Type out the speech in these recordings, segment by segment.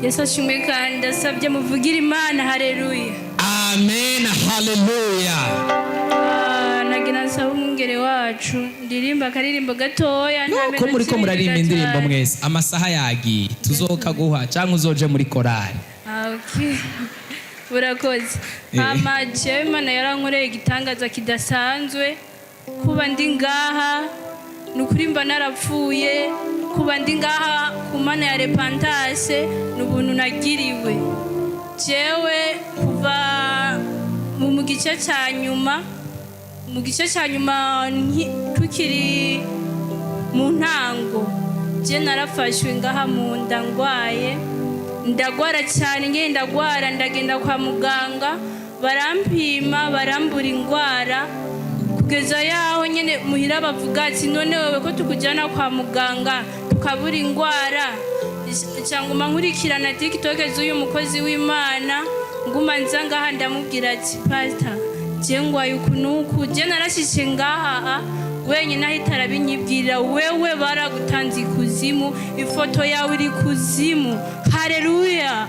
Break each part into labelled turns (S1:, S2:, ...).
S1: Yesu ashimwe kandi ndasabye muvugire Imana. Haleluya.
S2: Amen. Haleluya.
S1: Nagina nsaba umwungere wacu ndirimba akaririmbo gatoya.
S2: Ko muri ko murarimba indirimbo mwese amasaha yagiye tuzoka guha cyangwa uzoje muri korali.
S1: Okay. Urakoze. Jewe Imana yarankoreye igitangaza kidasanzwe. Kuba ndi ngaha nukuri mba narapfuye. Kuba ndi ngaha ku Mana ya repentance n'ubuntu nagiriwe. Jewe kuva mu gice cya nyuma tukiri mu ntango je narafashwe ngaha mu nda ngwaye, ndagwara cyane, ndagenda kwa muganga barampima barambura ingwara kugeza yaho nyene muhira bavuga ati none wewe ko tukujana kwa muganga tukabura ingwara cyangwa nkurikirana TikTok z'uyu mukozi w'Imana nguma nza ngaha ndamubwira ati pastor je ngwaye ukunuku je narashishe ngaha wenyine ahita arabinyibwira wewe baragutanze ikuzimu, ifoto yawe iri kuzimu. Haleluya.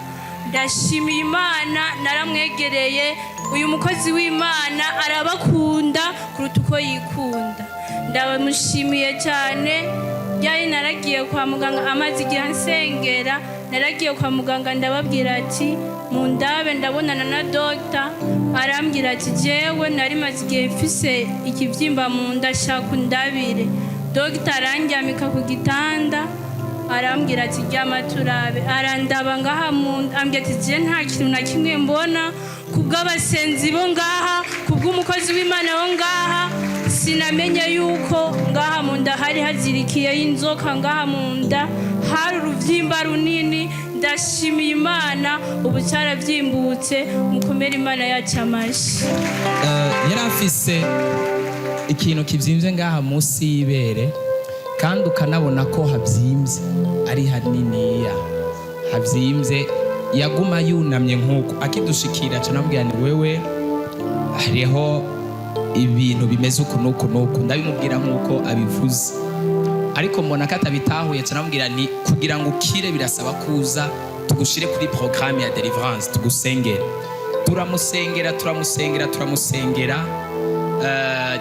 S1: Ndashimiye Imana naramwegereye. Uyu mukozi w'Imana arabakunda kuruta uko yikunda. Ndabamushimiye cyane. Yari naragiye kwa muganga amazi igihe ansengera, naragiye kwa muganga ndababwira ati mundabe ndabonana na doctor, arambwira ati jewe nari maze igihe mfise ikivyimba mu nda shaka ndabire. Doctor arandyamika ku gitanda arambwira ati ryama turabe, arandaba ngaha mu nda ambwira ati je nta kintu na kimwe mbona kubw'abasenzi bo ngaha, kubw'umukozi w'Imana wo ngaha. Sinamenye yuko ngaha mu nda hari hazirikiye inzoka, ngaha mu nda hari uruvyimba runini. Ndashimiye Imana ubu cyaravyimbutse. Mukomere Imana yacu amashi.
S2: Yarafise ikintu kivyimbye ngaha munsi y'ibere kandi ukanabona ko havyimbye ari haniniya havyimbye. Yaguma yunamye nkuko akidushikira canambwira ni wewe hariho ibintu bimeze uku ndabimubwira nkuko abivuze, ariko mbona ko atabitahuye canambwira ni kugira ngo ukire birasaba kuza tugushire kuri programme ya deliverance tugusengera. Turamusengera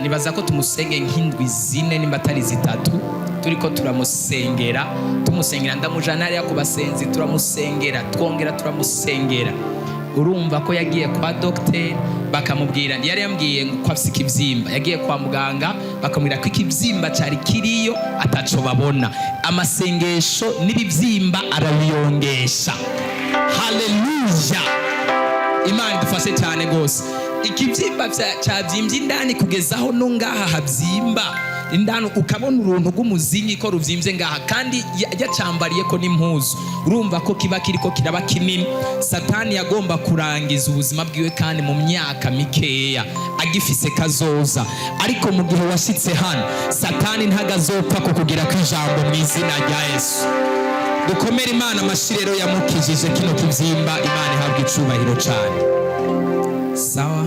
S2: nibaza ko tumusenge nk'indwi zine nimba atari zitatu turiko turamusengera ndamujana hariya ku basenzi turamusengera twongera turamusengera. Urumva ko yagiye kwa docteur bakamubwira yari yambwiye ko afise ikivyimba, yagiye kwa muganga bakamubwira ko ikivyimba cari kiriyo ataco babona. Amasengesho n'ibivyimba arabiyongesha. Haleluya. Imana dufashe cyane gose. Ikivyimba cyavyimbye indani kugezaho no ngaha havyimba indani ukabona uruntu rw'umuzingi ko ruvyimbye ngaha kandi yacambariye ko n'impuzu. Urumva ko kiba kiriko kiraba kinini. Satani yagomba kurangiza ubuzima bwiwe kandi mu myaka mikeya agifise kazoza, ariko mu gihe washitse hano Satani ntagazopfa kukugira ko ijambo mu izina rya Yesu. Dukomere Imana amashirero yamukijije kino kivyimba. Imana ihabwe icubahiro cyane. Sawa.